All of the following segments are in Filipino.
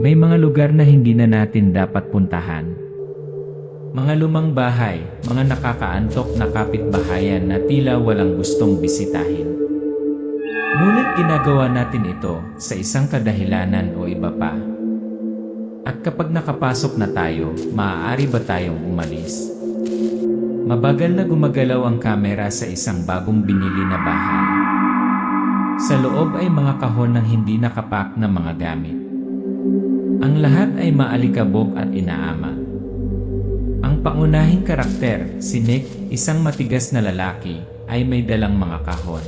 May mga lugar na hindi na natin dapat puntahan. Mga lumang bahay, mga nakakaantok na kapitbahayan na tila walang gustong bisitahin. Ngunit ginagawa natin ito sa isang kadahilanan o iba pa. At kapag nakapasok na tayo, maaari ba tayong umalis? Mabagal na gumagalaw ang kamera sa isang bagong binili na bahay. Sa loob ay mga kahon ng hindi nakapak na mga gamit. Ang lahat ay maalikabok at inaama. Ang pangunahing karakter, si Nick, isang matigas na lalaki, ay may dalang mga kahon.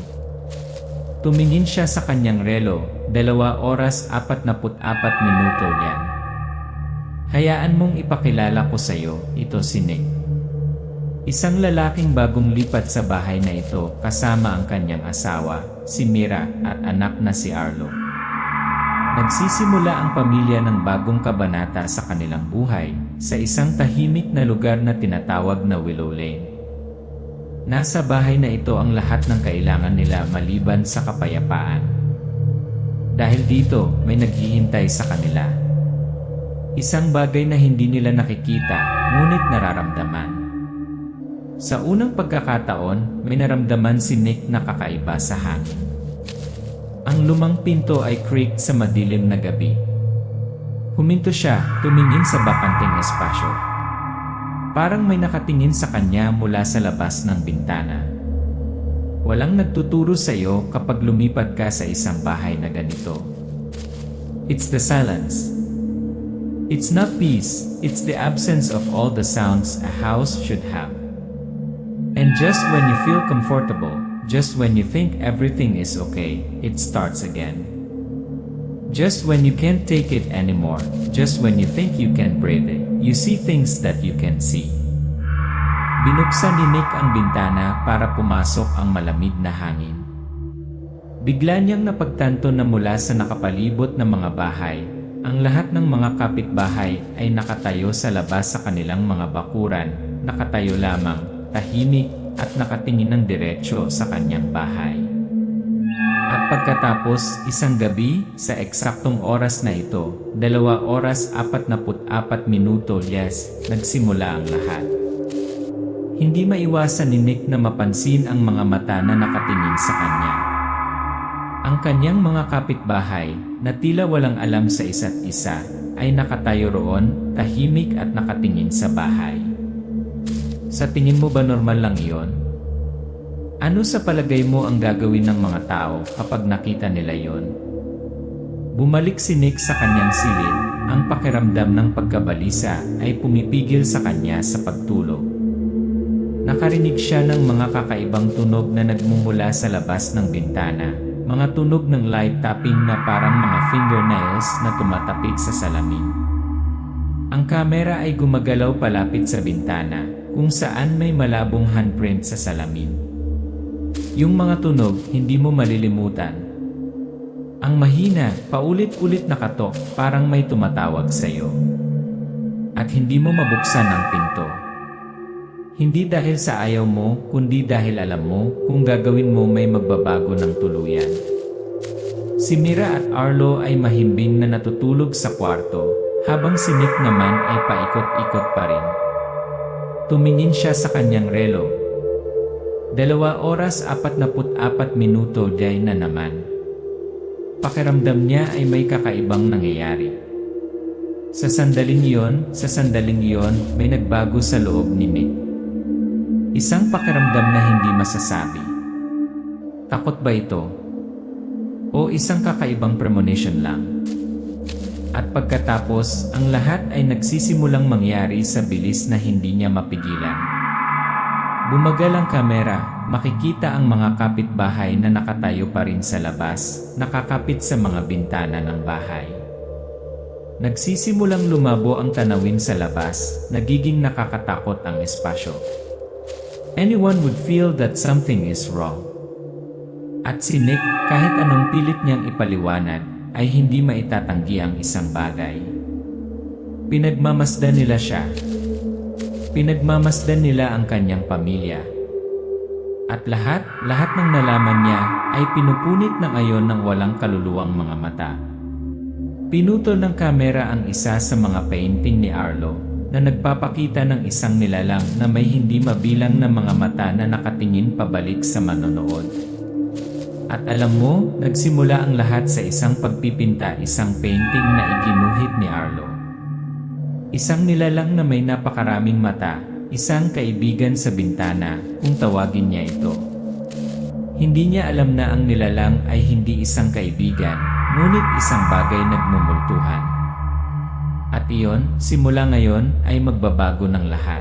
Tumingin siya sa kanyang relo, 2 oras 44 minuto yan. Hayaan mong ipakilala ko sa iyo, ito si Nick. Isang lalaking bagong lipat sa bahay na ito kasama ang kanyang asawa, si Mira, at anak na si Arlo. Nagsisimula ang pamilya ng bagong kabanata sa kanilang buhay sa isang tahimik na lugar na tinatawag na Willow Lane. Nasa bahay na ito ang lahat ng kailangan nila maliban sa kapayapaan. Dahil dito, may naghihintay sa kanila. Isang bagay na hindi nila nakikita, ngunit nararamdaman. Sa unang pagkakataon, may naramdaman si Nick na kakaiba sa hangin. Ang lumang pinto ay creaked sa madilim na gabi. Huminto siya, tumingin sa bakanting espasyo. Parang may nakatingin sa kanya mula sa labas ng bintana. Walang nagtuturo sa iyo kapag lumipat ka sa isang bahay na ganito. It's the silence. It's not peace, it's the absence of all the sounds a house should have. And just when you feel comfortable, just when you think everything is okay, it starts again. Just when you can't take it anymore, just when you think you can breathe it, you see things that you can see. Binuksan ni Nick ang bintana para pumasok ang malamig na hangin. Bigla niyang napagtanto na mula sa nakapalibot na mga bahay, ang lahat ng mga kapitbahay ay nakatayo sa labas sa kanilang mga bakuran, nakatayo lamang, tahimik, at nakatingin ng diretsyo sa kanyang bahay. At pagkatapos, isang gabi, sa eksaktong oras na ito, 2 oras 44 minuto, nagsimula ang lahat. Hindi maiwasan ni Nick na mapansin ang mga mata na nakatingin sa kanya. Ang kanyang mga kapitbahay, na tila walang alam sa isa't isa, ay nakatayo roon, tahimik at nakatingin sa bahay. Sa tingin mo ba normal lang iyon? Ano sa palagay mo ang gagawin ng mga tao kapag nakita nila iyon? Bumalik si Nick sa kanyang silid, ang pakiramdam ng pagkabalisa ay pumipigil sa kanya sa pagtulog. Nakarinig siya ng mga kakaibang tunog na nagmumula sa labas ng bintana, mga tunog ng light tapping na parang mga fingernails na tumatapik sa salamin. Ang kamera ay gumagalaw palapit sa bintana, kung saan may malabong handprint sa salamin. Yung mga tunog, hindi mo malilimutan. Ang mahina, paulit-ulit na katok, parang may tumatawag sa iyo. At hindi mo mabuksan ang pinto. Hindi dahil sa ayaw mo, kundi dahil alam mo kung gagawin mo may magbabago ng tuluyan. Si Mira at Arlo ay mahimbing na natutulog sa kwarto, habang si Nick naman ay paikot-ikot pa rin. Tumingin siya sa kanyang relo. 2 oras 44 minuto na naman. Pakiramdam niya ay may kakaibang nangyayari. Sa sandaling iyon, may nagbago sa loob ni Nick. Isang pakiramdam na hindi masasabi. Takot ba ito? O isang kakaibang premonition lang? At pagkatapos, ang lahat ay nagsisimulang mangyari sa bilis na hindi niya mapigilan. Bumagal ang kamera, makikita ang mga kapitbahay na nakatayo pa rin sa labas, nakakapit sa mga bintana ng bahay. Nagsisimulang lumabo ang tanawin sa labas, nagiging nakakatakot ang espasyo. Anyone would feel that something is wrong. At si Nick, kahit anong pilit niyang ipaliwanag, ay hindi maitatanggi ang isang bagay. Pinagmamasdan nila siya. Pinagmamasdan nila ang kanyang pamilya. At lahat ng nalaman niya ay pinupunit ng ayon ng walang kaluluwang mga mata. Pinutol ng kamera ang isa sa mga painting ni Arlo na nagpapakita ng isang nilalang na may hindi mabilang na mga mata na nakatingin pabalik sa manonood. At alam mo, nagsimula ang lahat sa isang pagpipinta, isang painting na iginuhit ni Arlo. Isang nilalang na may napakaraming mata, isang kaibigan sa bintana, kung tawagin niya ito. Hindi niya alam na ang nilalang ay hindi isang kaibigan, ngunit isang bagay nagmumultuhan. At iyon, simula ngayon, ay magbabago ng lahat.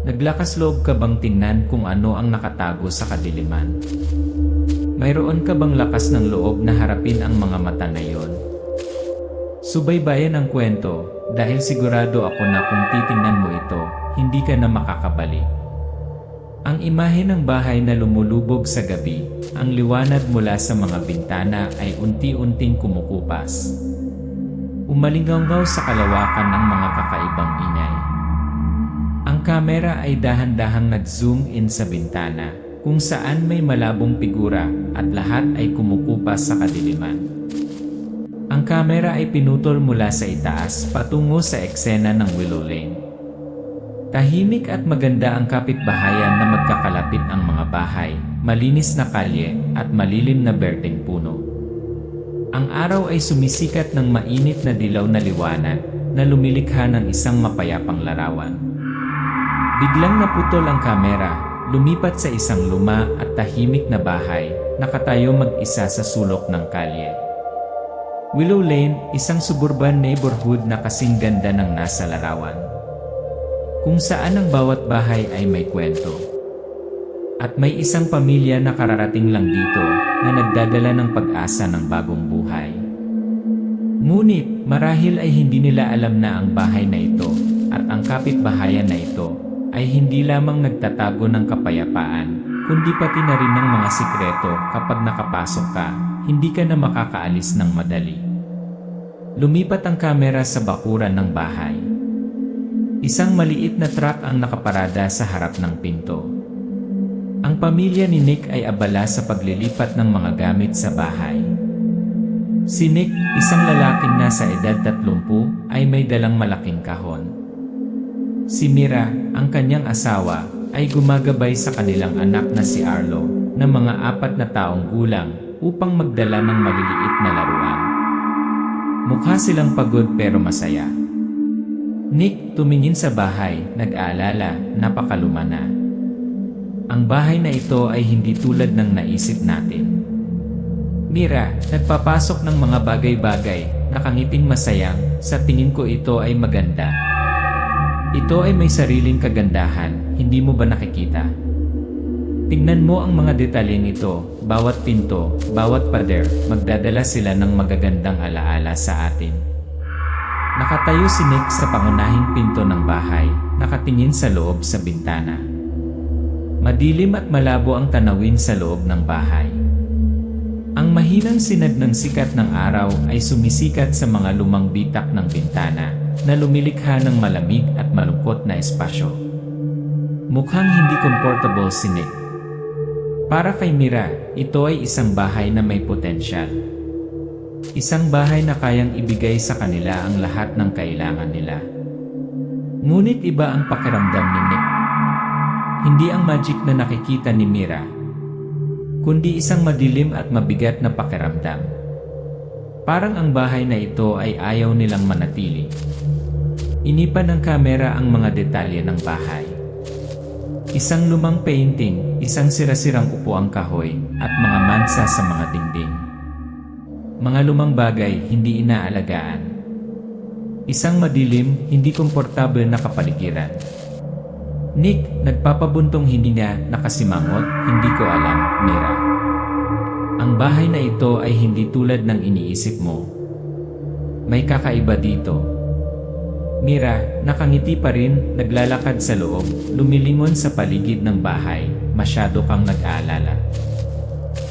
Naglakas loob ka bang tingnan kung ano ang nakatago sa kadiliman? Mayroon ka bang lakas ng loob na harapin ang mga mata na iyon? Subaybayan ang kwento, dahil sigurado ako na kung titingnan mo ito, hindi ka na makakabalik. Ang imahe ng bahay na lumulubog sa gabi, ang liwanag mula sa mga bintana ay unti-unting kumukupas. Umalingaw sa kalawakan ng mga kakaibang ingay. Ang kamera ay dahan-dahang nag-zoom in sa bintana, kung saan may malabong figura at lahat ay kumukupas sa kadiliman. Ang kamera ay pinutol mula sa itaas patungo sa eksena ng Willow Lane. Tahimik at maganda ang kapitbahayan na magkakalapit ang mga bahay, malinis na kalye at malilim na berdeng puno. Ang araw ay sumisikat ng mainit na dilaw na liwanag na lumilikha ng isang mapayapang larawan. Biglang naputol ang kamera, lumipat sa isang luma at tahimik na bahay, nakatayo mag-isa sa sulok ng kalye. Willow Lane, isang suburban neighborhood na kasing ganda ng nasa larawan, kung saan ang bawat bahay ay may kwento. At may isang pamilya na kararating lang dito na nagdadala ng pag-asa ng bagong buhay. Ngunit marahil ay hindi nila alam na ang bahay na ito at ang kapitbahayan na ito ay hindi lamang nagtatago ng kapayapaan, kundi pati na rin ng mga sikreto. Kapag nakapasok ka, hindi ka na makakaalis ng madali. Lumipat ang kamera sa bakuran ng bahay. Isang maliit na truck ang nakaparada sa harap ng pinto. Ang pamilya ni Nick ay abala sa paglilipat ng mga gamit sa bahay. Si Nick, isang lalaking nasa edad 30, ay may dalang malaking kahon. Si Mira, ang kanyang asawa, ay gumagabay sa kanilang anak na si Arlo, na mga 4 na taong gulang, upang magdala ng maliliit na laruan. Mukha silang pagod pero masaya. Nick tumingin sa bahay, nag-aalala, napakaluma na. Ang bahay na ito ay hindi tulad ng naisip natin. Mira, nagpapasok ng mga bagay-bagay, nakangiting masayang, sa tingin ko ito ay maganda. Ito ay may sariling kagandahan, hindi mo ba nakikita? Tingnan mo ang mga detalyeng ito, bawat pinto, bawat pader, magdadala sila ng magagandang alaala sa atin. Nakatayo si Nick sa pangunahing pinto ng bahay, nakatingin sa loob sa bintana. Madilim at malabo ang tanawin sa loob ng bahay. Ang mahinang sinag ng sikat ng araw ay sumisikat sa mga lumang bitak ng bintana na lumilikha ng malamig at malungkot na espasyo. Mukhang hindi comfortable si Nick. Para kay Mira, ito ay isang bahay na may potensyal. Isang bahay na kayang ibigay sa kanila ang lahat ng kailangan nila. Ngunit iba ang pakiramdam ni Nick. Hindi ang magic na nakikita ni Mira, kundi isang madilim at mabigat na pakiramdam. Parang ang bahay na ito ay ayaw nilang manatili. Inipan ng kamera ang mga detalye ng bahay. Isang lumang painting, isang sirasirang upuang kahoy, at mga mansa sa mga dingding. Mga lumang bagay hindi inaalagaan. Isang madilim, hindi komportable na kapaligiran. Nick, nagpapabuntong hininga, nakasimangot, hindi ko alam, Mira. Ang bahay na ito ay hindi tulad ng iniisip mo. May kakaiba dito. Mira, nakangiti pa rin, naglalakad sa loob, lumilingon sa paligid ng bahay, masyado kang nag-aalala.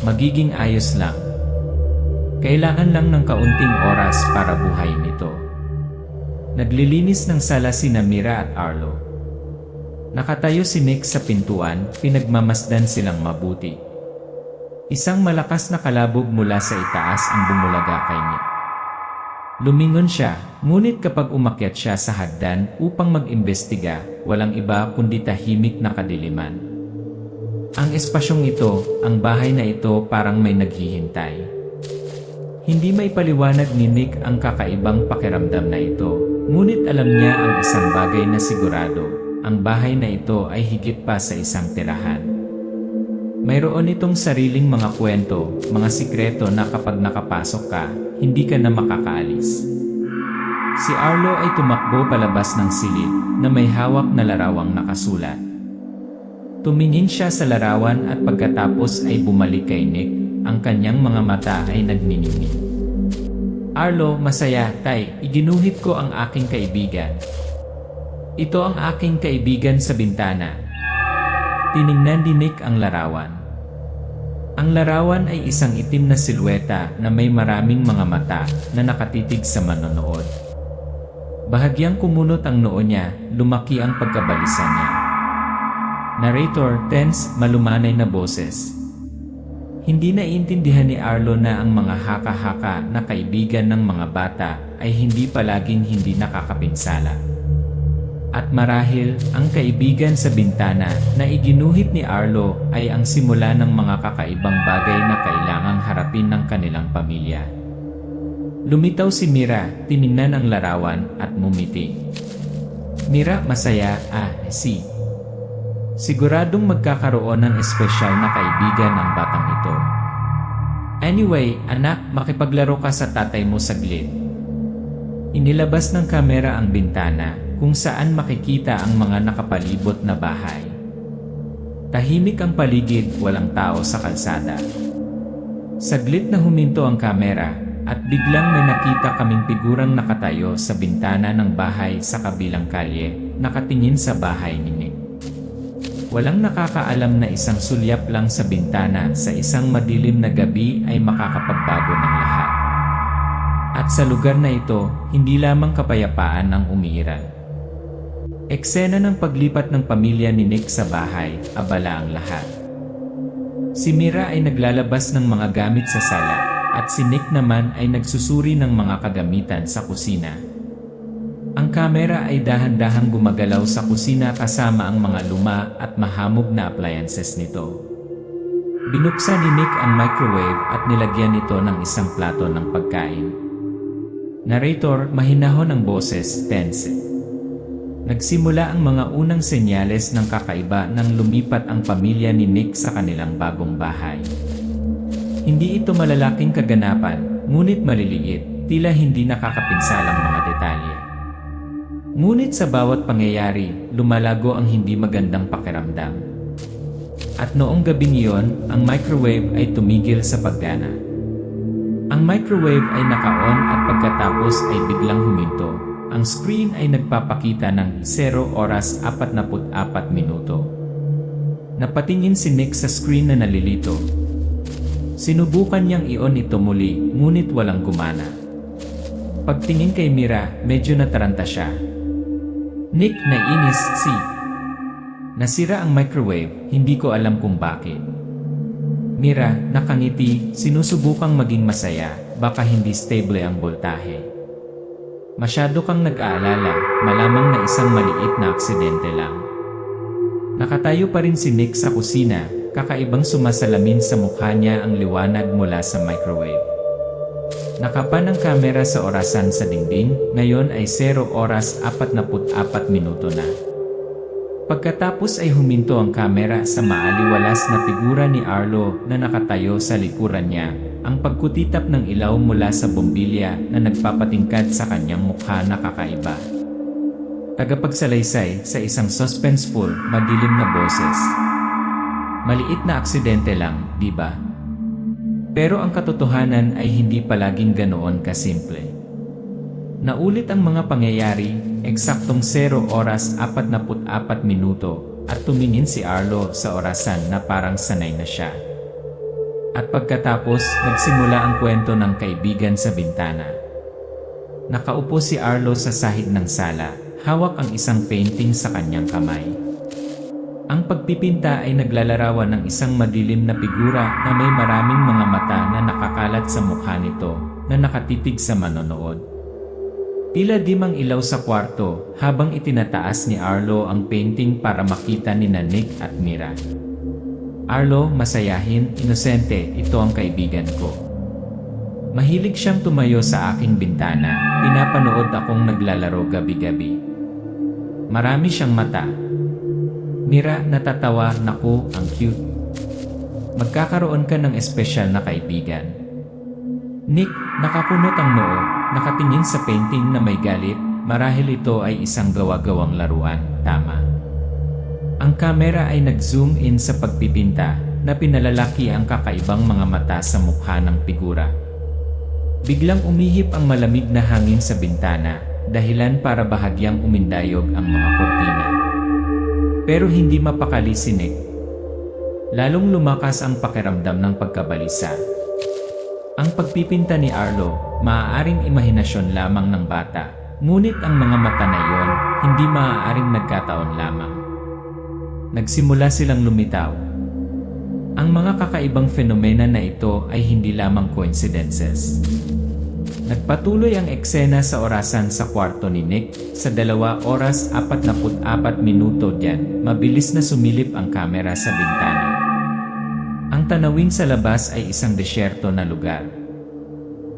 Magiging ayos lang. Kailangan lang ng kaunting oras para buhayin ito. Naglilinis ng sala sina Mira at Arlo. Nakatayo si Nick sa pintuan, pinagmamasdan silang mabuti. Isang malakas na kalabog mula sa itaas ang bumulaga kay Nick. Lumingon siya, ngunit kapag umakyat siya sa hagdan upang mag-imbestiga, walang iba kundi tahimik na kadiliman. Ang espasyong ito, ang bahay na ito parang may naghihintay. Hindi may paliwanag ni Nick ang kakaibang pakiramdam na ito, ngunit alam niya ang isang bagay na sigurado, ang bahay na ito ay higit pa sa isang tirahan. Mayroon itong sariling mga kwento, mga sikreto na kapag nakapasok ka, hindi ka na makakaalis. Si Arlo ay tumakbo palabas ng silid na may hawak na larawang nakasulat. Tumingin siya sa larawan at pagkatapos ay bumalik kay Nick, ang kanyang mga mata ay nagniningning. Arlo, masaya, tay, iginuhit ko ang aking kaibigan. Ito ang aking kaibigan sa bintana. Tiningnan ni Nick ang larawan. Ang larawan ay isang itim na silweta na may maraming mga mata na nakatitig sa manonood. Bahagyang kumunot ang noo niya, lumaki ang pagkabalisa niya. Narrator, tense, malumanay na boses. Hindi naiintindihan ni Arlo na ang mga haka-haka na kaibigan ng mga bata ay hindi palaging hindi nakakapinsala. At marahil, ang kaibigan sa bintana na iginuhit ni Arlo ay ang simula ng mga kakaibang bagay na kailangang harapin ng kanilang pamilya. Lumitaw si Mira, tiningnan ang larawan at mumiti. Mira, masaya, siguradong magkakaroon ng espesyal na kaibigan ang batang ito. Anyway, anak, makipaglaro ka sa tatay mo saglit. Inilabas ng kamera ang bintana, kung saan makikita ang mga nakapalibot na bahay. Tahimik ang paligid, walang tao sa kalsada. Saglit na huminto ang kamera, at biglang may nakita kaming figurang nakatayo sa bintana ng bahay sa kabilang kalye, nakatingin sa bahay ni Nick. Walang nakakaalam na isang sulyap lang sa bintana sa isang madilim na gabi ay makakapagbago ng lahat. At sa lugar na ito, hindi lamang kapayapaan ang umiiral. Eksena ng paglipat ng pamilya ni Nick sa bahay, abala ang lahat. Si Mira ay naglalabas ng mga gamit sa sala, at si Nick naman ay nagsusuri ng mga kagamitan sa kusina. Ang kamera ay dahan-dahang gumagalaw sa kusina kasama ang mga luma at mahamog na appliances nito. Binuksan ni Nick ang microwave at nilagyan ito ng isang plato ng pagkain. Narrator, mahinahon ang boses, tense. Nagsimula ang mga unang senyales ng kakaiba nang lumipat ang pamilya ni Nick sa kanilang bagong bahay. Hindi ito malalaking kaganapan, ngunit maliliit, tila hindi nakakapinsalang mga detalye. Ngunit sa bawat pangyayari, lumalago ang hindi magandang pakiramdam. At noong gabing iyon, ang microwave ay tumigil sa paggana. Ang microwave ay naka-on at pagkatapos ay biglang huminto. Ang screen ay nagpapakita ng 0 oras 44 minuto. Napatingin si Nick sa screen na nalilito. Sinubukan niyang i-on ito muli, ngunit walang gumana. Pagtingin kay Mira, medyo nataranta siya. Nick, nainis si. Nasira ang microwave, hindi ko alam kung bakit. Mira, nakangiti, sinusubukang maging masaya, baka hindi stable ang boltahe. Masyado kang nag-aalala, malamang na isang maliit na aksidente lang. Nakatayo pa rin si Nick sa kusina, kakaibang sumasalamin sa mukha niya ang liwanag mula sa microwave. Nakapan ang kamera sa orasan sa dingding, ngayon ay 0 oras 44 minuto na. Pagkatapos ay huminto ang kamera sa maaliwalas na figura ni Arlo na nakatayo sa likuran niya, ang pagkutitap ng ilaw mula sa bombilya na nagpapatingkad sa kanyang mukha na kakaiba. Tagapagsalaysay sa isang suspenseful, madilim na boses. Maliit na aksidente lang, di ba? Pero ang katotohanan ay hindi palaging ganoon kasimple. Naulit ang mga pangyayari, eksaktong 0 oras 44 minuto, at tumingin si Arlo sa orasan na parang sanay na siya. At pagkatapos, nagsimula ang kwento ng kaibigan sa bintana. Nakaupo si Arlo sa sahig ng sala, hawak ang isang painting sa kanyang kamay. Ang pagpipinta ay naglalarawan ng isang madilim na figura na may maraming mga mata na nakakalat sa mukha nito, na nakatitig sa manonood. Tila dimang ilaw sa kwarto habang itinataas ni Arlo ang painting para makita ni Nick at Mira. Arlo, masayahin, inosente, ito ang kaibigan ko. Mahilig siyang tumayo sa aking bintana, pinapanood akong naglalaro gabi-gabi. Marami siyang mata. Mira, natatawa, naku, ang cute. Magkakaroon ka ng espesyal na kaibigan. Nick, nakakunot ang noo, nakatingin sa painting na may galit, marahil ito ay isang gawa-gawang laruan, tama. Ang kamera ay nag-zoom in sa pagpipinta, na pinalalaki ang kakaibang mga mata sa mukha ng figura. Biglang umihip ang malamig na hangin sa bintana, dahilan para bahagyang umindayog ang mga kortina. Pero hindi mapakali si Nick. Lalong lumakas ang pakiramdam ng pagkabalisa. Ang pagpipinta ni Arlo, maaaring imahinasyon lamang ng bata, ngunit ang mga mata na iyon, hindi maaaring nagkataon lamang. Nagsimula silang lumitaw. Ang mga kakaibang fenomena na ito ay hindi lamang coincidences. Nagpatuloy ang eksena sa orasan sa kwarto ni Nick, sa 2 oras 44 minuto diyan, mabilis na sumilip ang kamera sa bintana. Ang tanawin sa labas ay isang desyerto na lugar.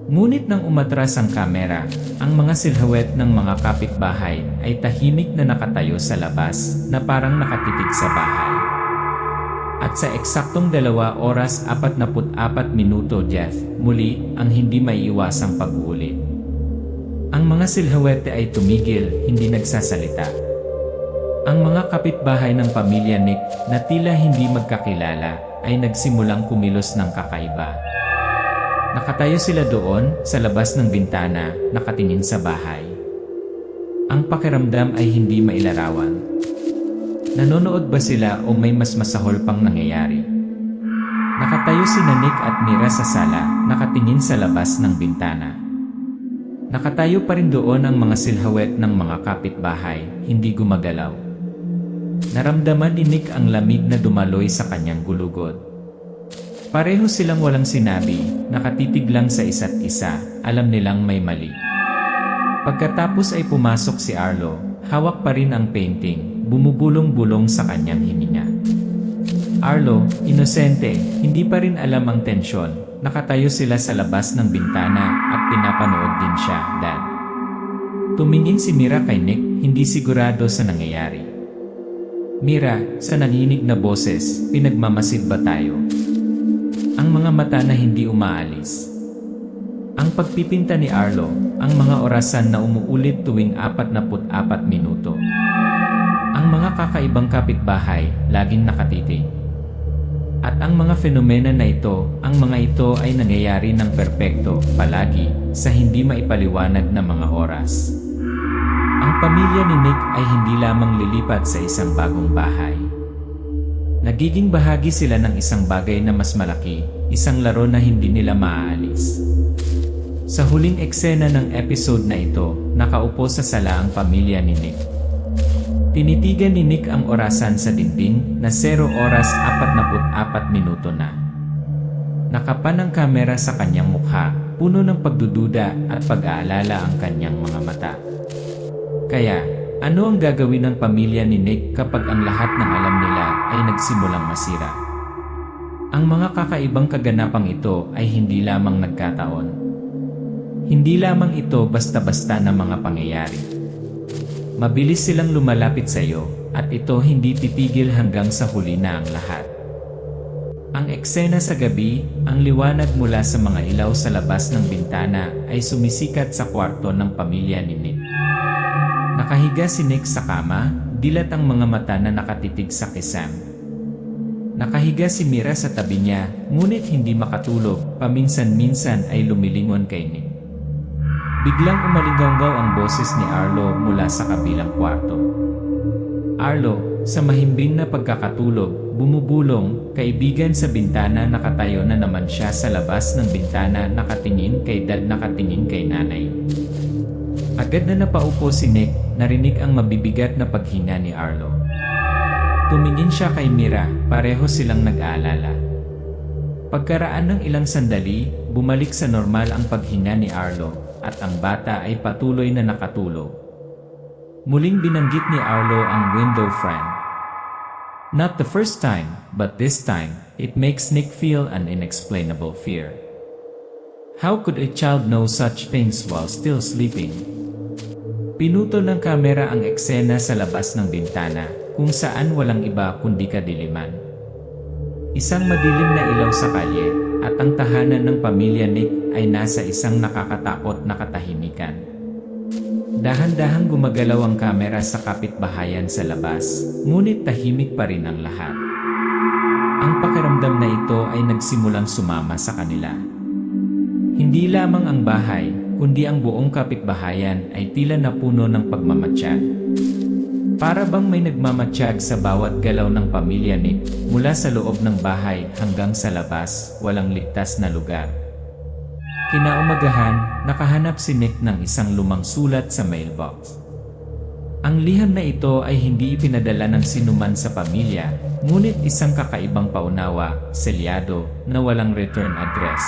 Ngunit nang umatras ang kamera, ang mga silhouette ng mga kapitbahay ay tahimik na nakatayo sa labas na parang nakatitig sa bahay. At sa eksaktong 2 oras 44 minuto Jeff, muli ang hindi maiiwasang pag-uulit. Ang mga silhouette ay tumigil, hindi nagsasalita. Ang mga kapitbahay ng pamilya Nick na tila hindi magkakilala ay nagsimulang kumilos ng kakaiba. Nakatayo sila doon, sa labas ng bintana, nakatingin sa bahay. Ang pakiramdam ay hindi mailarawan. Nanonood ba sila o may mas masahol pang nangyayari? Nakatayo sina Nick at Mira sa sala, nakatingin sa labas ng bintana. Nakatayo pa rin doon ang mga silhouette ng mga kapitbahay, hindi gumagalaw. Naramdaman ni Nick ang lamig na dumaloy sa kanyang gulugod. Pareho silang walang sinabi, nakatitig lang sa isa't isa, alam nilang may mali. Pagkatapos ay pumasok si Arlo, hawak pa rin ang painting, bumubulong-bulong sa kanyang hininga. Arlo, inosente, hindi pa rin alam ang tensyon, nakatayo sila sa labas ng bintana at pinapanood din siya, Dad. Tumingin si Mira kay Nick, hindi sigurado sa nangyayari. Mira, sa nanginig na boses, pinagmamasid ba tayo? Ang mga mata na hindi umaalis. Ang pagpipinta ni Arlo, ang mga orasan na umuulit tuwing 44 minuto. Ang mga kakaibang kapitbahay, laging nakatitig. At ang mga fenomena na ito, ang mga ito ay nangyayari ng perpekto, palagi, sa hindi maipaliwanag na mga oras. Ang pamilya ni Nick ay hindi lamang lilipat sa isang bagong bahay. Nagiging bahagi sila ng isang bagay na mas malaki, isang laro na hindi nila maaalis. Sa huling eksena ng episode na ito, nakaupo sa sala ang pamilya ni Nick. Tinitigan ni Nick ang orasan sa dingding na 0 oras 44 minuto na. Nakapan ang kamera sa kanyang mukha, puno ng pagdududa at pag-aalala ang kanyang mga mata. Kaya, ano ang gagawin ng pamilya ni Nick kapag ang lahat ng alam nila ay nagsimulang masira? Ang mga kakaibang kaganapang ito ay hindi lamang nagkataon. Hindi lamang ito basta-basta na mga pangyayari. Mabilis silang lumalapit sa iyo at ito hindi titigil hanggang sa huli na ang lahat. Ang eksena sa gabi, ang liwanag mula sa mga ilaw sa labas ng bintana ay sumisikat sa kwarto ng pamilya ni Nick. Nakahiga si Nick sa kama, dilat ang mga mata na nakatitig sa kisam. Nakahiga si Mira sa tabi niya, ngunit hindi makatulog, paminsan-minsan ay lumilingon kay Nick. Biglang umalinggaw ang boses ni Arlo mula sa kabilang kwarto. Arlo, sa mahimbing na pagkakatulog, bumubulong, kaibigan sa bintana, nakatayo na naman siya sa labas ng bintana, nakatingin kay Dad, nakatingin kay Nanay. Agad na napaupo si Nick, narinig ang mabibigat na paghinga ni Arlo. Tumingin siya kay Mira, pareho silang nag-aalala. Pagkaraan ng ilang sandali, bumalik sa normal ang paghinga ni Arlo, at ang bata ay patuloy na nakatulog. Muling binanggit ni Arlo ang window frame. Not the first time, but this time, it makes Nick feel an inexplainable fear. How could a child know such things while still sleeping? Pinuto ng kamera ang eksena sa labas ng bintana, kung saan walang iba kundi kadiliman. Isang madilim na ilaw sa kalye, at ang tahanan ng pamilya Nick ay nasa isang nakakatakot na katahimikan. Dahan-dahang gumagalaw ang kamera sa kapitbahayan sa labas, ngunit tahimik pa rin ang lahat. Ang pakiramdam na ito ay nagsimulang sumama sa kanila. Hindi lamang ang bahay, kundi ang buong kapitbahayan ay tila napuno ng pagmamatsyag. Para bang may nagmamatsyag sa bawat galaw ng pamilya Nick, mula sa loob ng bahay hanggang sa labas, walang ligtas na lugar. Kinaumagahan, nakahanap si Nick ng isang lumang sulat sa mailbox. Ang liham na ito ay hindi ipinadala ng sinuman sa pamilya, ngunit isang kakaibang paunawa, selyado, na walang return address.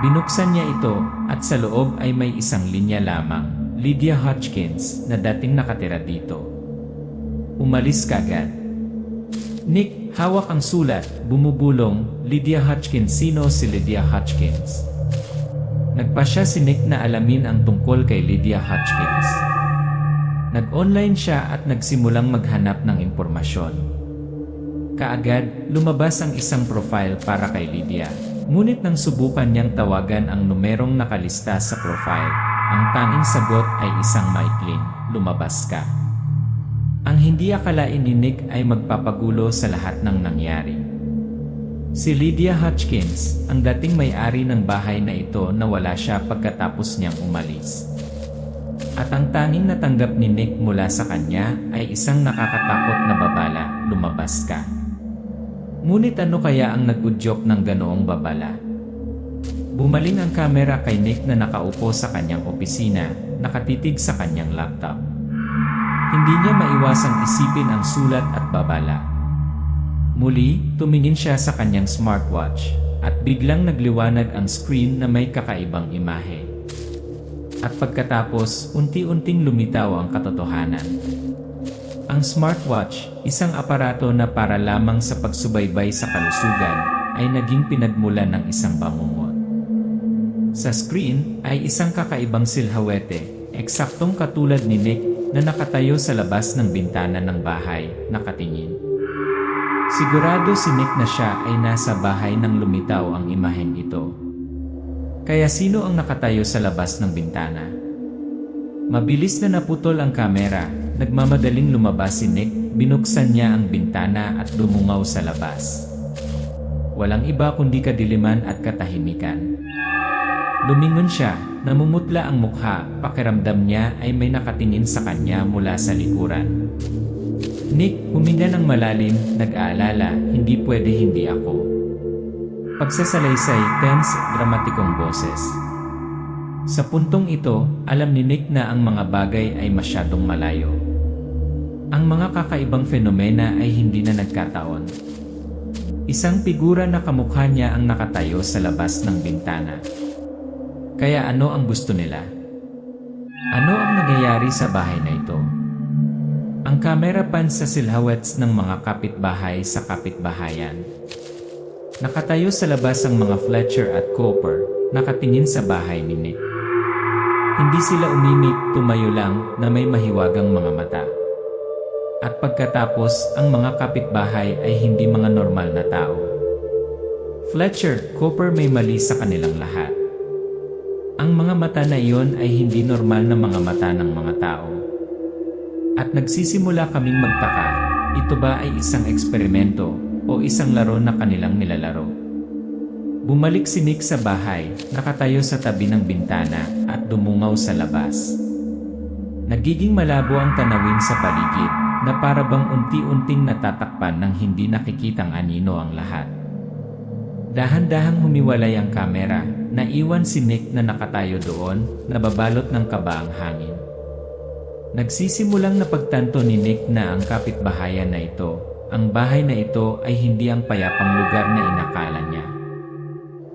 Binuksan niya ito, at sa loob ay may isang linya lamang, Lydia Hutchins, na dating nakatira dito. Umalis kagad. Nick, hawak ang sulat, bumubulong, Lydia Hutchins. Sino si Lydia Hutchins? Nagpasya si Nick na alamin ang tungkol kay Lydia Hutchins. Nag-online siya at nagsimulang maghanap ng impormasyon. Kaagad, lumabas ang isang profile para kay Lydia. Ngunit nang subukan niyang tawagan ang numerong nakalista sa profile, ang tanging sagot ay isang maikling, lumabas ka. Ang hindi akalain ni Nick ay magpapagulo sa lahat ng nangyari. Si Lydia Hutchins, ang dating may-ari ng bahay na ito, nawala siya pagkatapos niyang umalis. At ang tanging natanggap ni Nick mula sa kanya ay isang nakakatakot na babala, lumabas ka. Ngunit ano kaya ang nag-udyok ng ganoong babala? Bumaling ang kamera kay Nick na nakaupo sa kanyang opisina, nakatitig sa kanyang laptop. Hindi niya maiwasang isipin ang sulat at babala. Muli, tumingin siya sa kanyang smartwatch, at biglang nagliwanag ang screen na may kakaibang imahe. At pagkatapos, unti-unting lumitaw ang katotohanan. Ang smartwatch, isang aparato na para lamang sa pagsubaybay sa kalusugan, ay naging pinagmulan ng isang bangungot. Sa screen ay isang kakaibang silhawete, eksaktong katulad ni Nick na nakatayo sa labas ng bintana ng bahay, nakatingin. Sigurado si Nick na siya ay nasa bahay nang lumitaw ang imaheng ito. Kaya sino ang nakatayo sa labas ng bintana? Mabilis na naputol ang kamera, nagmamadaling lumabas si Nick, binuksan niya ang bintana at dumungaw sa labas. Walang iba kundi kadiliman at katahimikan. Lumingon siya, namumutla ang mukha, pakiramdam niya ay may nakatingin sa kanya mula sa likuran. Nick, huminga ng malalim, nag-aalala, hindi pwede hindi ako. Pagsasalaysay, tense, dramatikong boses. Sa puntong ito, alam ni Nick na ang mga bagay ay masyadong malayo. Ang mga kakaibang fenomena ay hindi na nagkataon. Isang figura na kamukha niya ang nakatayo sa labas ng bintana. Kaya ano ang gusto nila? Ano ang nangyayari sa bahay na ito? Ang camera pan sa silhouettes ng mga kapitbahay sa kapitbahayan. Nakatayo sa labas ang mga Fletcher at Cooper, nakatingin sa bahay ni Nick. Hindi sila umimik, tumayo lang na may mahiwagang mga mata. At pagkatapos, ang mga kapitbahay ay hindi mga normal na tao. Fletcher, Cooper, may mali sa kanilang lahat. Ang mga mata na iyon ay hindi normal na mga mata ng mga tao. At nagsisimula kaming magtaka, ito ba ay isang eksperimento o isang laro na kanilang nilalaro? Bumalik si Nick sa bahay, nakatayo sa tabi ng bintana at dumungaw sa labas. Nagiging malabo ang tanawin sa paligid na para bang unti-unting natatakpan ng hindi nakikitang anino ang lahat. Dahan-dahang humiwalay ang kamera, naiwan si Nick na nakatayo doon, nababalot ng kaba ang hangin. Nagsisimulang napagtanto ni Nick na ang kapitbahayan na ito, ang bahay na ito ay hindi ang payapang lugar na inakala niya.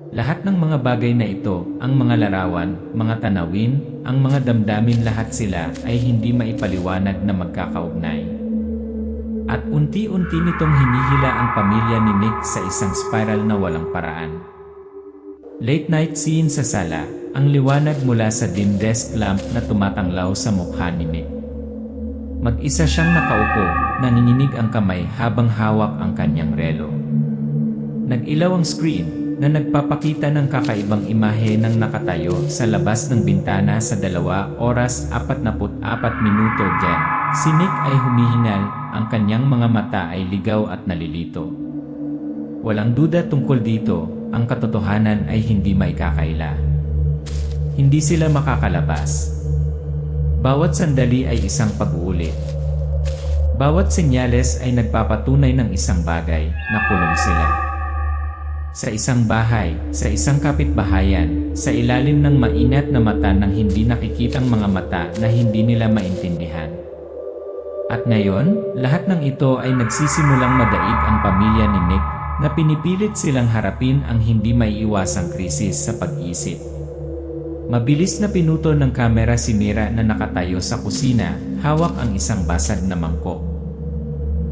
Lahat ng mga bagay na ito, ang mga larawan, mga tanawin, ang mga damdamin, lahat sila ay hindi maipaliwanag na magkakaugnay. At unti-unti nitong hinihila ang pamilya ni Nick sa isang spiral na walang paraan. Late night scene sa sala, ang liwanag mula sa dim desk lamp na tumatanglaw sa mukha ni Nick. Mag-isa siyang nakaupo, nanginginig ang kamay habang hawak ang kanyang relo. Nag-ilaw ang screen na nagpapakita ng kakaibang imahe ng nakatayo sa labas ng bintana sa 2 oras 44 minuto. Diyan, si Nick ay humihingal, ang kanyang mga mata ay ligaw at nalilito. Walang duda tungkol dito, ang katotohanan ay hindi maikakaila. Hindi sila makakalabas. Bawat sandali ay isang pag-uulit. Bawat senyales ay nagpapatunay ng isang bagay, na kulong sila. Sa isang bahay, sa isang kapitbahayan, sa ilalim ng mainat na mata ng hindi nakikitang mga mata na hindi nila maintindihan. At ngayon, lahat ng ito ay nagsisimulang madaig ang pamilya ni Nick na pinipilit silang harapin ang hindi maiiwasang krisis sa pag-isip. Mabilis na pinutol ng kamera si Mira na nakatayo sa kusina, hawak ang isang basag na mangkok.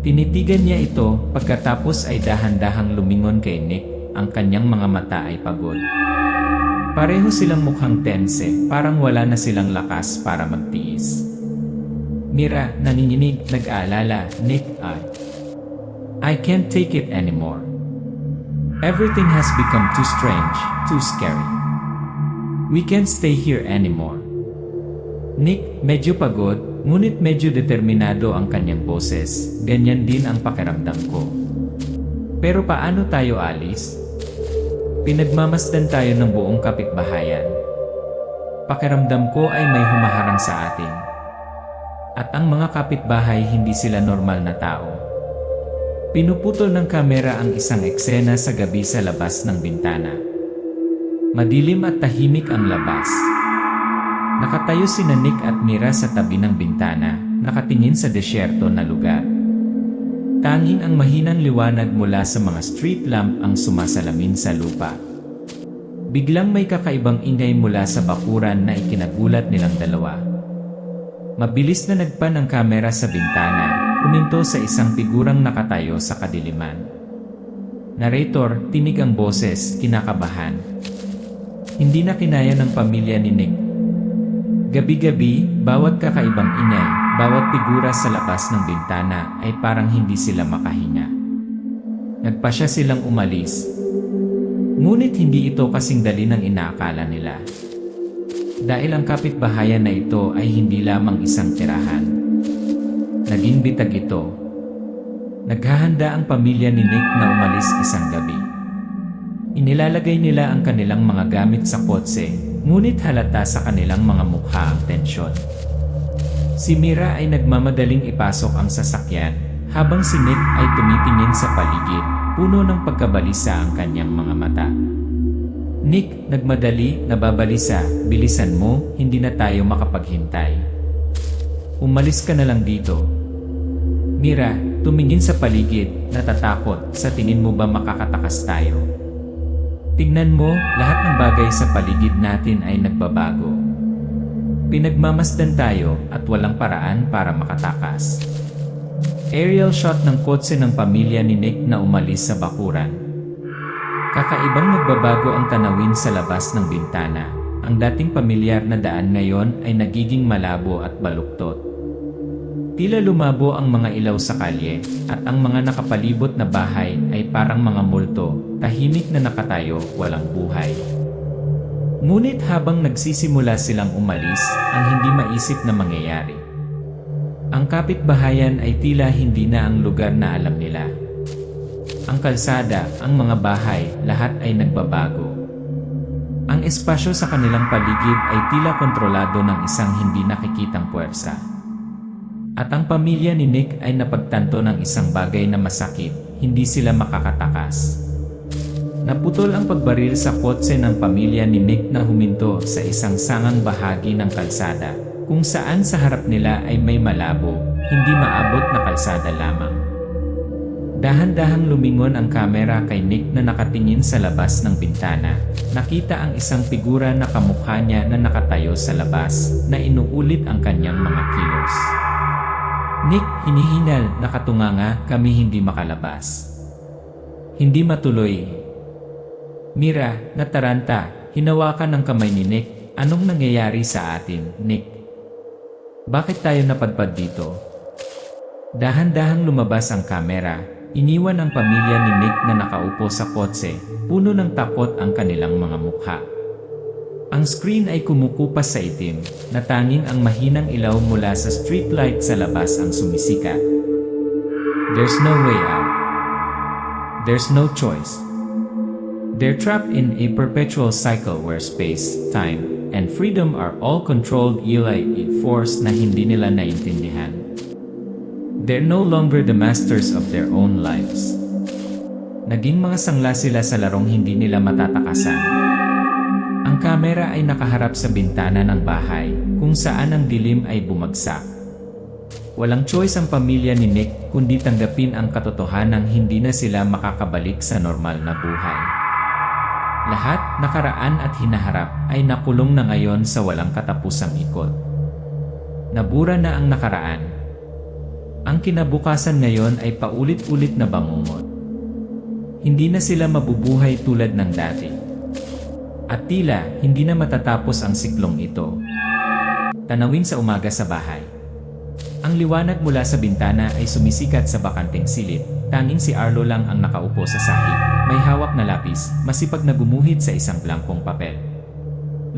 Tinitigan niya ito, pagkatapos ay dahan-dahang lumingon kay Nick. Ang kanyang mga mata ay pagod. Pareho silang mukhang tense, parang wala na silang lakas para magtiis. Mira, nanginginig, nag-aalala, Nick, I can't take it anymore. Everything has become too strange, too scary. We can't stay here anymore. Nick, medyo pagod, ngunit medyo determinado ang kanyang boses, ganyan din ang pakiramdam ko. Pero paano tayo alis? Pinagmamasdan tayo ng buong kapitbahayan. Pakiramdam ko ay may humaharang sa atin. At ang mga kapitbahay hindi sila normal na tao. Pinuputol ng kamera ang isang eksena sa gabi sa labas ng bintana. Madilim at tahimik ang labas. Nakatayo sina Nick at Mira sa tabi ng bintana, nakatingin sa desyerto na lugar. Tanging ang mahinang liwanag mula sa mga street lamp ang sumasalamin sa lupa. Biglang may kakaibang ingay mula sa bakuran na ikinagulat nilang dalawa. Mabilis na nagpan ang kamera sa bintana, huminto sa isang figurang nakatayo sa kadiliman. Narrator, tinig ang boses, kinakabahan. Hindi na kinaya ng pamilya ni Nick. Gabi-gabi, bawat kakaibang ingay, bawat figura sa labas ng bintana ay parang hindi sila makahinga. Nagpasya silang umalis. Ngunit hindi ito kasing dali ng inaakala nila. Dahil ang kapitbahayan na ito ay hindi lamang isang tirahan. Naging bitag ito. Naghahanda ang pamilya ni Nick na umalis isang gabi. Inilalagay nila ang kanilang mga gamit sa kotse, ngunit halata sa kanilang mga mukha ang tensyon. Si Mira ay nagmamadaling ipasok ang sasakyan, habang si Nick ay tumitingin sa paligid, puno ng pagkabalisa ang kanyang mga mata. Nick, nagmadali, nababalisa, bilisan mo, hindi na tayo makapaghintay. Umalis ka na lang dito. Mira, tumingin sa paligid, natatakot, sa tingin mo ba makakatakas tayo? Tignan mo, lahat ng bagay sa paligid natin ay nagbabago. Pinagmamasdan tayo at walang paraan para makatakas. Aerial shot ng kotse ng pamilya ni Nick na umalis sa bakuran. Kakaibang nagbabago ang tanawin sa labas ng bintana. Ang dating pamilyar na daan ngayon ay nagiging malabo at baluktot. Tila lumabo ang mga ilaw sa kalye, at ang mga nakapalibot na bahay ay parang mga multo, tahimik na nakatayo, walang buhay. Ngunit habang nagsisimula silang umalis, ang hindi maisip na mangyayari. Ang kapitbahayan ay tila hindi na ang lugar na alam nila. Ang kalsada, ang mga bahay, lahat ay nagbabago. Ang espasyo sa kanilang paligid ay tila kontrolado ng isang hindi nakikitang puwersa. At ang pamilya ni Nick ay napagtanto ng isang bagay na masakit, hindi sila makakatakas. Naputol ang pagbaril sa kotse ng pamilya ni Nick na huminto sa isang sangang bahagi ng kalsada, kung saan sa harap nila ay may malabo, hindi maabot na kalsada lamang. Dahan-dahang lumingon ang kamera kay Nick na nakatingin sa labas ng bintana. Nakita ang isang figura na kamukha niya na nakatayo sa labas, na inuulit ang kanyang mga kilos. Nick, hinihingal, nakatunganga, kami hindi makalabas. Hindi matuloy. Mira, nataranta, hinawakan ang kamay ni Nick. Anong nangyayari sa atin, Nick? Bakit tayo napadpad dito? Dahan-dahang lumabas ang kamera. Iniwan ang pamilya ni Nick na nakaupo sa kotse, puno ng takot ang kanilang mga mukha. Ang screen ay kumukupas sa itim, na tanging ang mahinang ilaw mula sa streetlight sa labas ang sumisikat. There's no way out. There's no choice. They're trapped in a perpetual cycle where space, time, and freedom are all controlled by a force na hindi nila naintindihan. They're no longer the masters of their own lives. Naging mga sangla sila sa larong hindi nila matatakasan. Ang kamera ay nakaharap sa bintana ng bahay, kung saan ang dilim ay bumagsak. Walang choice ang pamilya ni Nick kundi tanggapin ang katotohanang hindi na sila makakabalik sa normal na buhay. Lahat, nakaraan at hinaharap, ay nakulong na ngayon sa walang katapusang ikot. Nabura na ang nakaraan. Ang kinabukasan ngayon ay paulit-ulit na bangungot. Hindi na sila mabubuhay tulad ng dati. At tila, hindi na matatapos ang siklong ito. Tanawin sa umaga sa bahay. Ang liwanag mula sa bintana ay sumisikat sa bakanteng silid. Tanging si Arlo lang ang nakaupo sa sahig. May hawak na lapis, masipag na gumuhit sa isang blankong papel.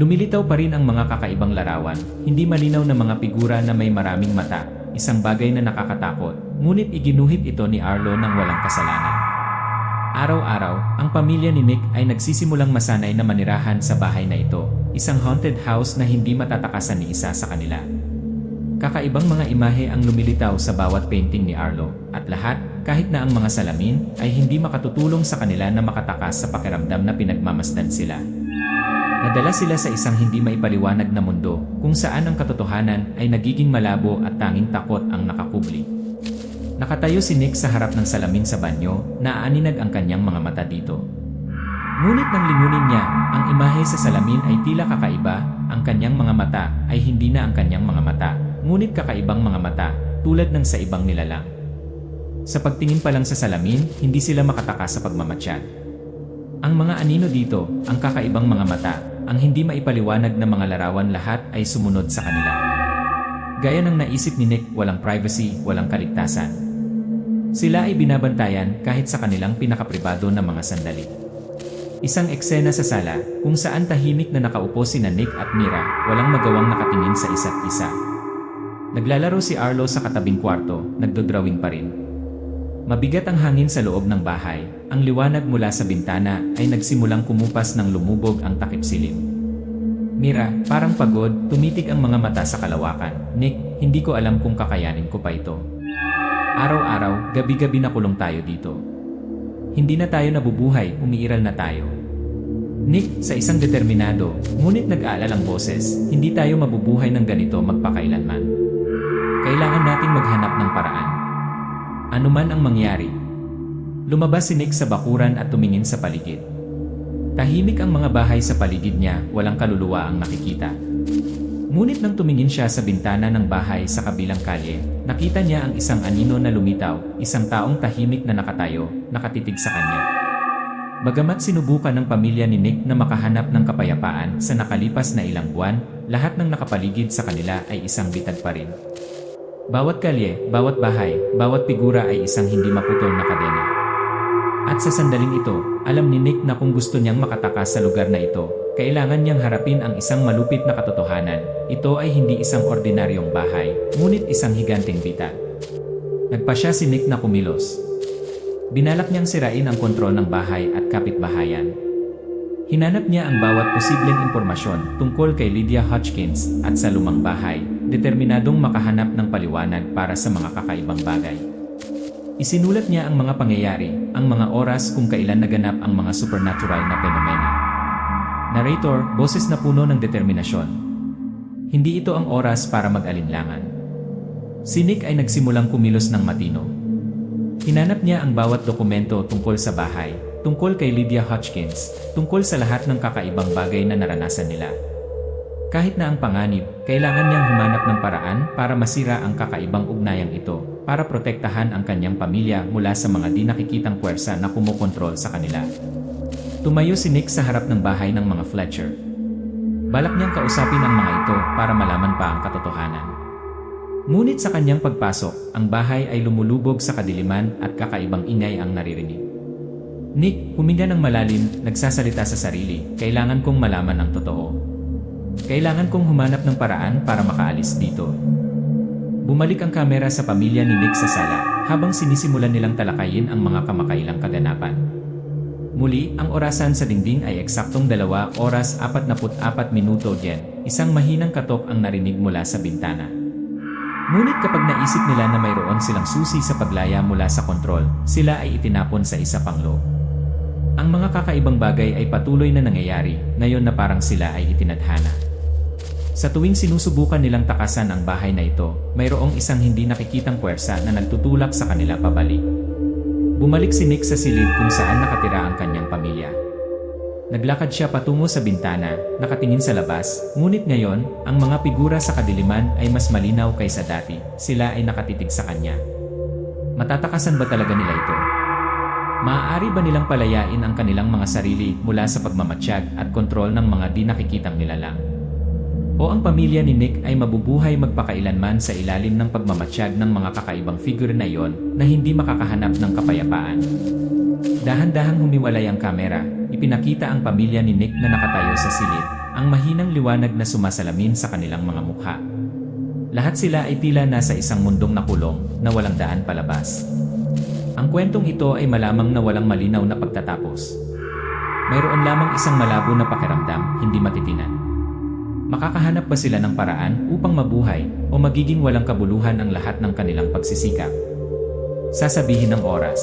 Lumilitaw pa rin ang mga kakaibang larawan, hindi malinaw na mga figura na may maraming mata. Isang bagay na nakakatakot, ngunit iginuhit ito ni Arlo ng walang kasalanan. Araw-araw, ang pamilya ni Nick ay nagsisimulang masanay na manirahan sa bahay na ito, isang haunted house na hindi matatakasan ni isa sa kanila. Kakaibang mga imahe ang lumilitaw sa bawat painting ni Arlo, at lahat, kahit na ang mga salamin, ay hindi makatutulong sa kanila na makatakas sa pakiramdam na pinagmamasdan sila. Nadala sila sa isang hindi maipaliwanag na mundo, kung saan ang katotohanan ay nagiging malabo at tanging takot ang nakakubli. Nakatayo si Nick sa harap ng salamin sa banyo, naaaninag ang kanyang mga mata dito. Ngunit nang lingunin niya, ang imahe sa salamin ay tila kakaiba, ang kanyang mga mata ay hindi na ang kanyang mga mata, ngunit kakaibang mga mata, tulad ng sa ibang nilalang. Sa pagtingin pa lang sa salamin, hindi sila makatakas sa pagmamatyag. Ang mga anino dito, ang kakaibang mga mata, ang hindi maipaliwanag na mga larawan lahat ay sumunod sa kanila. Gaya ng naisip ni Nick, walang privacy, walang kaligtasan. Sila ay binabantayan kahit sa kanilang pinakapribado na mga sandali. Isang eksena sa sala, kung saan tahimik na nakaupo sina Nick at Mira, walang magawang nakatingin sa isa't isa. Naglalaro si Arlo sa katabing kwarto, nagdodrawing pa rin. Mabigat ang hangin sa loob ng bahay, ang liwanag mula sa bintana ay nagsimulang kumupas ng lumubog ang takip silim. Mira, parang pagod, tumitig ang mga mata sa kalawakan. Nick, hindi ko alam kung kakayanin ko pa ito. Araw-araw, gabi-gabi na kulong tayo dito. Hindi na tayo nabubuhay, umiiral na tayo. Nick, sa isang determinado, ngunit nag-aalalang boses, hindi tayo mabubuhay ng ganito magpakailanman. Kailangan nating maghanap ng paraan. Ano man ang mangyari. Lumabas si Nick sa bakuran at tumingin sa paligid. Tahimik ang mga bahay sa paligid niya, walang kaluluwa ang nakikita. Ngunit nang tumingin siya sa bintana ng bahay sa kabilang kalye, nakita niya ang isang anino na lumitaw, isang taong tahimik na nakatayo, nakatitig sa kanya. Bagamat sinubukan ng pamilya ni Nick na makahanap ng kapayapaan sa nakalipas na ilang buwan, lahat ng nakapaligid sa kanila ay isang bitag pa rin. Bawat kalye, bawat bahay, bawat figura ay isang hindi maputol na kadena. At sa sandaling ito, alam ni Nick na kung gusto niyang makatakas sa lugar na ito, kailangan niyang harapin ang isang malupit na katotohanan. Ito ay hindi isang ordinaryong bahay, ngunit isang higanteng bitag. Nagpasya si Nick na kumilos. Binalak niyang sirain ang kontrol ng bahay at kapitbahayan. Hinanap niya ang bawat posibleng impormasyon tungkol kay Lydia Hutchins at sa lumang bahay, determinadong makahanap ng paliwanag para sa mga kakaibang bagay. Isinulat niya ang mga pangyayari, ang mga oras kung kailan naganap ang mga supernatural na fenomena. Narrator, boses na puno ng determinasyon. Hindi ito ang oras para mag-alinlangan. Si Nick ay nagsimulang kumilos ng matino. Hinanap niya ang bawat dokumento tungkol sa bahay, tungkol kay Lydia Hutchins, tungkol sa lahat ng kakaibang bagay na naranasan nila. Kahit na ang panganib, kailangan niyang humanap ng paraan para masira ang kakaibang ugnayang ito, para protektahan ang kanyang pamilya mula sa mga di nakikitang puwersa na kumokontrol sa kanila. Tumayo si Nick sa harap ng bahay ng mga Fletcher. Balak niyang kausapin ang mga ito para malaman pa ang katotohanan. Ngunit sa kanyang pagpasok, ang bahay ay lumulubog sa kadiliman at kakaibang ingay ang naririnig. Nick, huminga ng malalim, nagsasalita sa sarili, kailangan kong malaman ang totoo. Kailangan kong humanap ng paraan para makaalis dito. Bumalik ang kamera sa pamilya ni Nick sa sala, habang sinisimulan nilang talakayin ang mga kamakailang kaganapan. Muli, ang orasan sa dingding ay eksaktong 2 oras 44 minuto gen, isang mahinang katok ang narinig mula sa bintana. Ngunit kapag naisip nila na mayroon silang susi sa paglaya mula sa kontrol, sila ay itinapon sa isa pang loob. Ang mga kakaibang bagay ay patuloy na nangyayari, ngayon na parang sila ay itinadhana. Sa tuwing sinusubukan nilang takasan ang bahay na ito, mayroong isang hindi nakikitang puwersa na nagtutulak sa kanila pabalik. Bumalik si Nick sa silid kung saan nakatira ang kanyang pamilya. Naglakad siya patungo sa bintana, nakatingin sa labas, ngunit ngayon, ang mga figura sa kadiliman ay mas malinaw kaysa dati, sila ay nakatitig sa kanya. Matatakasan ba talaga nila ito? Maaari ba nilang palayain ang kanilang mga sarili mula sa pagmamatsyag at kontrol ng mga di nakikitang nilalang? O ang pamilya ni Nick ay mabubuhay magpakailanman sa ilalim ng pagmamatsyag ng mga kakaibang figure na iyon na hindi makakahanap ng kapayapaan? Dahan-dahang humiwalay ang kamera, ipinakita ang pamilya ni Nick na nakatayo sa silid, ang mahinang liwanag na sumasalamin sa kanilang mga mukha. Lahat sila ay tila nasa isang mundong nakulong na walang daan palabas. Ang kwentong ito ay malamang na walang malinaw na pagtatapos. Mayroon lamang isang malabo na pakiramdam, hindi matitinan. Makakahanap ba sila ng paraan upang mabuhay o magiging walang kabuluhan ang lahat ng kanilang pagsisikap? Sasabihin ng oras.